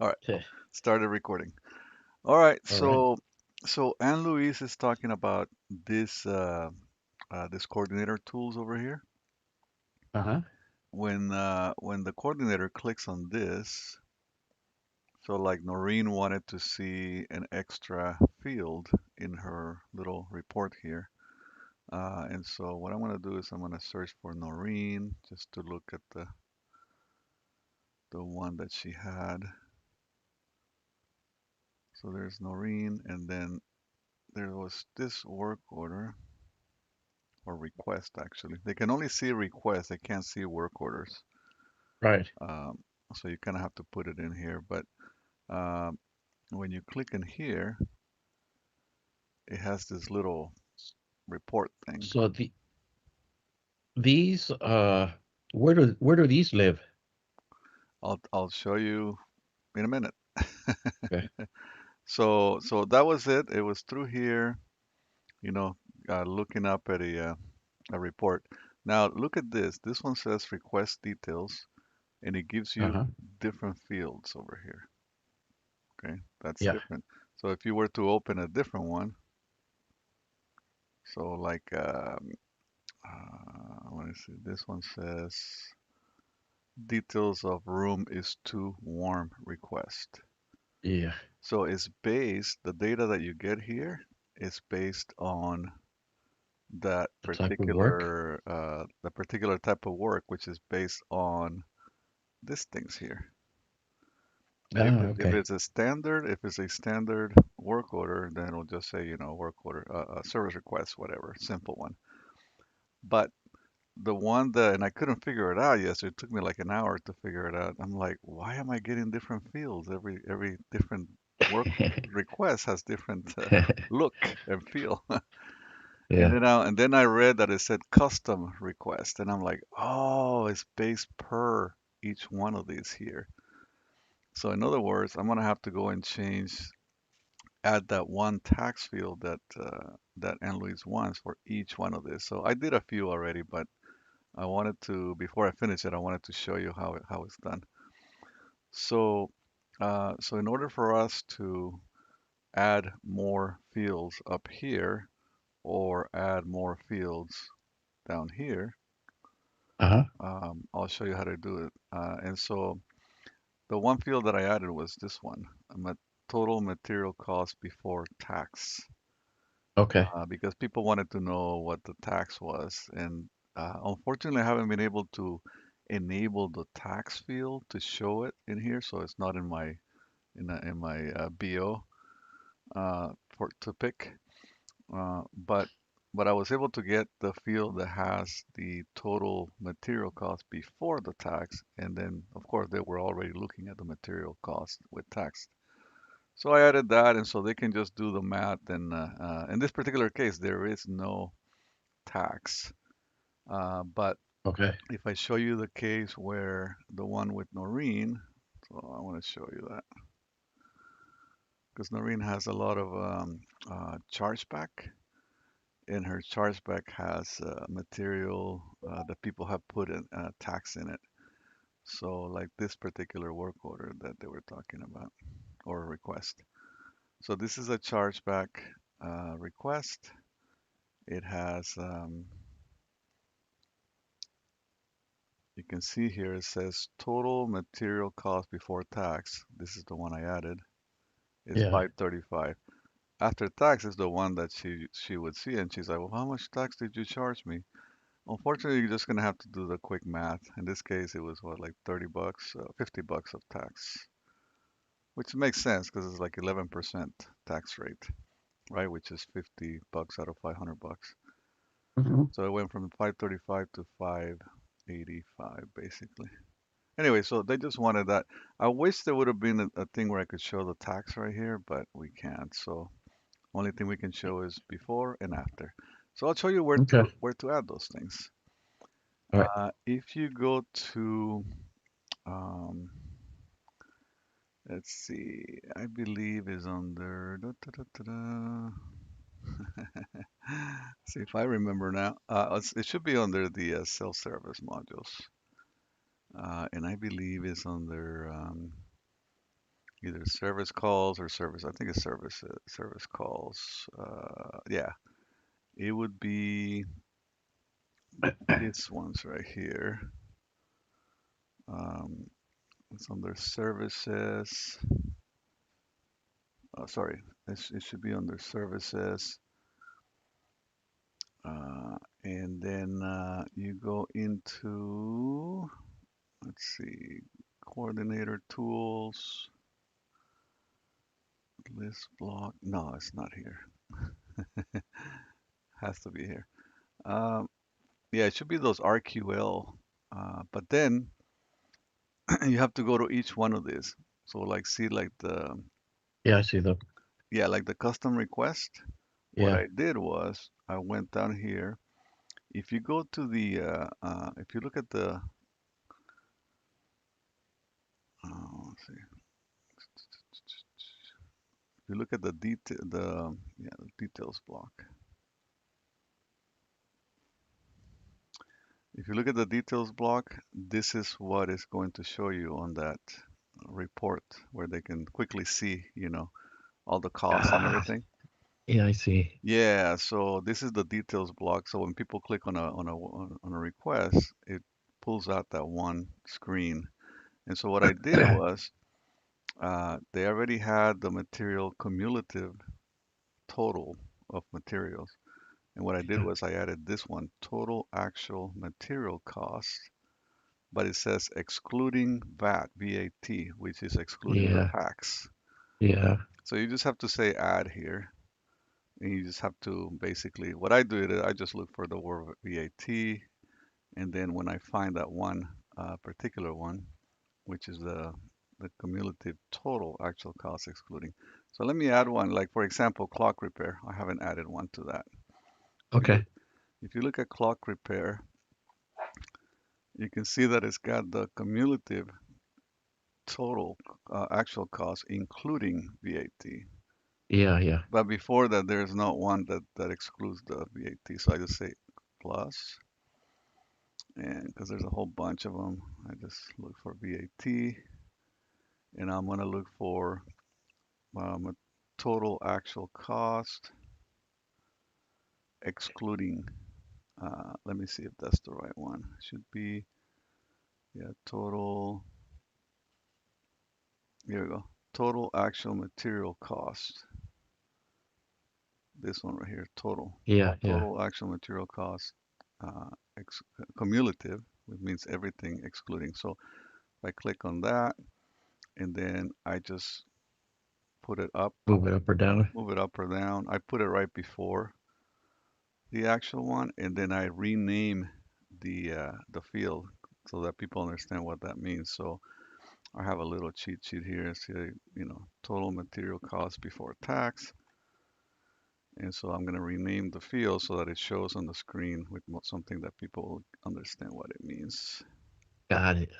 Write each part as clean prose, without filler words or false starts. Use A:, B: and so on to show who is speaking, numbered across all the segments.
A: All right,
B: Okay.
A: started recording. All right,
B: All right.
A: so Anne Louise is talking about this this coordinator tools over here.
B: Uh-huh.
A: When the coordinator clicks on this, so like Noreen wanted to see an extra field in her little report here. And so what I'm going to do is I'm going to search for Noreen just to look at the one that she had. So there's Noreen, and then there was this work order. Or request actually. They can only see requests, they can't see work orders.
B: Right.
A: Um, so you kind of have to put it in here. But um, when you click in here, it has this little report thing.
B: So these where do these live?
A: I'll show you in a minute.
B: Okay.
A: So that was it. It was through here, you know, looking up at a report. Now look at this. This one says request details, and it gives you
B: Uh-huh.
A: different fields over here. Okay, that's
B: Yeah.
A: different. So if you were to open a different one, so like let me see, this one says details of room is too warm request.
B: Yeah.
A: So it's based, the data that you get here is based on that
B: The type of work.
A: the particular type of work, which is based on these things here.
B: Oh,
A: If
B: okay.
A: it's a standard, if it's a standard work order, then it'll just say, work order, service request, whatever, simple one. But the one that, and I couldn't figure it out yet, so it took me like an hour to figure it out. I'm like, why am I getting different fields? Every different work request has different look and feel.
B: Yeah.
A: And then I read that it said custom request, and I'm like, oh, it's based per each one of these here. So in other words, I'm gonna have to go and add that one tax field that Anne Louise wants for each one of these. So I did a few already, but I wanted to, before I finish it, I wanted to show you how it's done. So, so in order for us to add more fields up here or add more fields down here,
B: Uh-huh.
A: I'll show you how to do it. And so the one field that I added was this one, total material cost before tax,
B: Okay.
A: because people wanted to know what the tax was. And unfortunately, I haven't been able to enable the tax field to show it in here, so it's not in my BO for to pick. But I was able to get the field that has the total material cost before the tax, and then of course they were already looking at the material cost with tax. So I added that, and so they can just do the math. And in this particular case, there is no tax. But
B: Okay.
A: if I show you the case where the one with Noreen, so I want to show you that because Noreen has a lot of chargeback, and her chargeback has material that people have put in tax in it. So like this particular work order that they were talking about or request. So this is a chargeback request. It has you can see here it says total material cost before tax. This is the one I added. Is
B: Yeah.
A: 535. After tax is the one that she would see, and she's like, well, how much tax did you charge me? Unfortunately, you're just gonna have to do the quick math. In this case, it was what, like 30 bucks, 50 bucks of tax, which makes sense because it's like 11% tax rate, right? Which is 50 bucks out of 500 bucks.
B: Mhm.
A: So it went from 535 to 585, basically. Anyway, so they just wanted that. I wish there would have been a thing where I could show the tax right here, but we can't. So only thing we can show is before and after. So I'll show you
B: Okay.
A: where to add those things.
B: All right.
A: If you go to um, let's see, I believe is under see if I remember now. It should be under the self-service modules, and I believe it's under either service calls or service. I think it's service calls. Yeah, it would be this one's right here. Um, it's under services. Oh, sorry, it should be under services. And then you go into, let's see, Coordinator Tools, list block. No, it's not here. Has to be here. Um, yeah, it should be those RQL. But then you have to go to each one of these. So like see like the,
B: Yeah, I see them.
A: yeah, like the custom request. What
B: Yeah.
A: I did was I went down here. If you go to the, if you look at the, let's see, if you look at the detail, yeah, the details block. If you look at the details block, this is what is going to show you on that report where they can quickly see, all the costs and
B: Ah,
A: everything.
B: yeah, I see.
A: Yeah, so this is the details block. So when people click on a request, it pulls out that one screen. And so what I did was, they already had the material cumulative total of materials. And what I did
B: Yeah.
A: was I added this one, total actual material cost, but it says excluding VAT, which is excluding the
B: Yeah.
A: tax.
B: Yeah.
A: So you just have to say add here, and you just have to basically, what I do is I just look for the word VAT, and then when I find that one particular one, which is the cumulative total actual cost excluding. So let me add one, like for example, clock repair. I haven't added one to that. If you look,
B: Okay.
A: if you look at clock repair, you can see that it's got the cumulative total actual cost including VAT.
B: Yeah. Yeah.
A: But before that, there's not one that excludes the VAT. So I just say plus, and because there's a whole bunch of them, I just look for VAT, and I'm gonna look for a total actual cost excluding. Let me see if that's the right one. Should be, yeah, total. Here we go. Total actual material cost. This one right here, total.
B: Yeah. Yeah.
A: Total actual material cost, uh, ex cumulative, which means everything excluding. So if I click on that and then I just put it up,
B: Move it up or down.
A: move it up or down, I put it right before the actual one, and then I rename the field so that people understand what that means. So I have a little cheat sheet here. See, total material cost before tax. And so I'm going to rename the field so that it shows on the screen with something that people understand what it means.
B: Got it.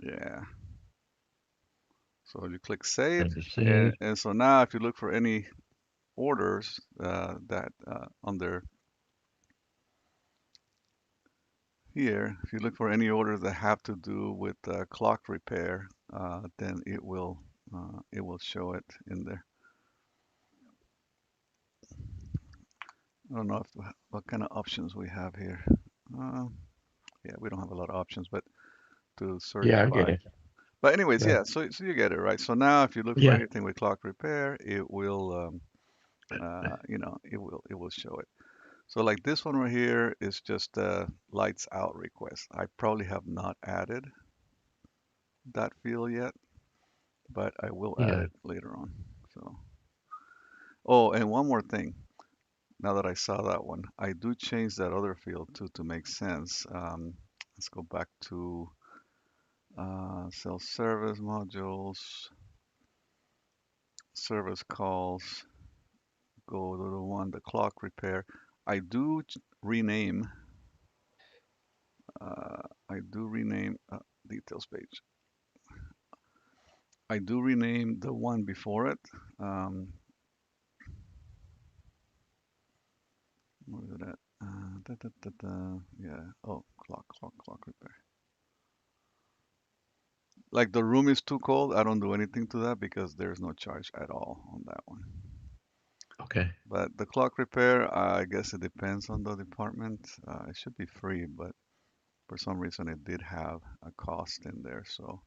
A: Yeah. So you click save.
B: And to
A: And,
B: save.
A: and so now if you look for any orders that under here, if you look for any orders that have to do with clock repair, then it will show it in there. I don't know what kind of options we have here. Uh, yeah, we don't have a lot of options, but to search
B: Yeah, I get
A: by.
B: it.
A: But anyways,
B: Yeah.
A: yeah. So you get it right. So now if you look for
B: Yeah.
A: anything with clock repair, it will it will show it. So like this one right here is just a lights out request. I probably have not added that field yet, but I will add
B: Yeah.
A: it later on. So, oh, and one more thing. Now that I saw that one, I do change that other field too to make sense. Let's go back to self-service modules, service calls, go to the one, the clock repair. I do rename, I do rename, details page. I do rename the one before it. Um, what is it at? Yeah. Oh, clock repair. Like the room is too cold, I don't do anything to that because there's no charge at all on that one.
B: Okay.
A: But the clock repair, I guess it depends on the department. It should be free, but for some reason it did have a cost in there. So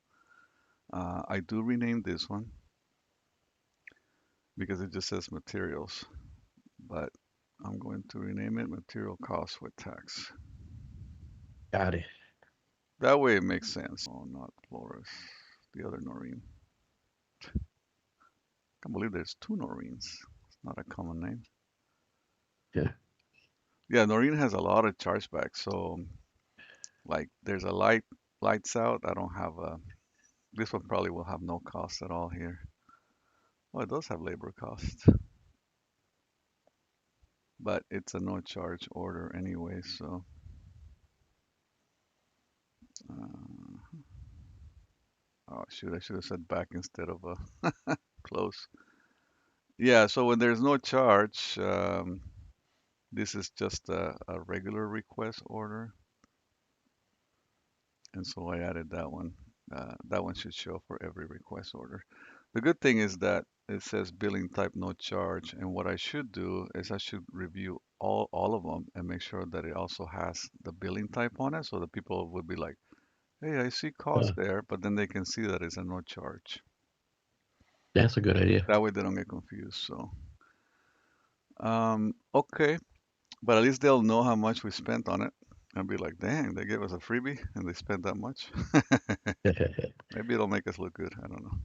A: I do rename this one because it just says materials, but I'm going to rename it material costs with tax.
B: Got it.
A: That way it makes sense. Oh, not Flores, the other Noreen. Can't believe there's two Noreens. It's not a common name.
B: Yeah.
A: Yeah, Noreen has a lot of chargebacks. So like there's a lights out. I don't have a this one probably will have no cost at all here. Well, it does have labor cost, but it's a no charge order anyway. So uh, oh shoot, I should have said back instead of close. Yeah, so when there's no charge, this is just a regular request order, and so I added that one. That one should show for every request order. The good thing is that it says billing type no charge, and what I should do is I should review all of them and make sure that it also has the billing type on it, so that people would be like, "Hey, I see cost
B: Uh,
A: there," but then they can see that it's a no charge.
B: that's a good idea.
A: That way they don't get confused. So, okay, but at least they'll know how much we spent on it. And be like, dang, they gave us a freebie and they spent that much. Maybe it'll make us look good. I don't know.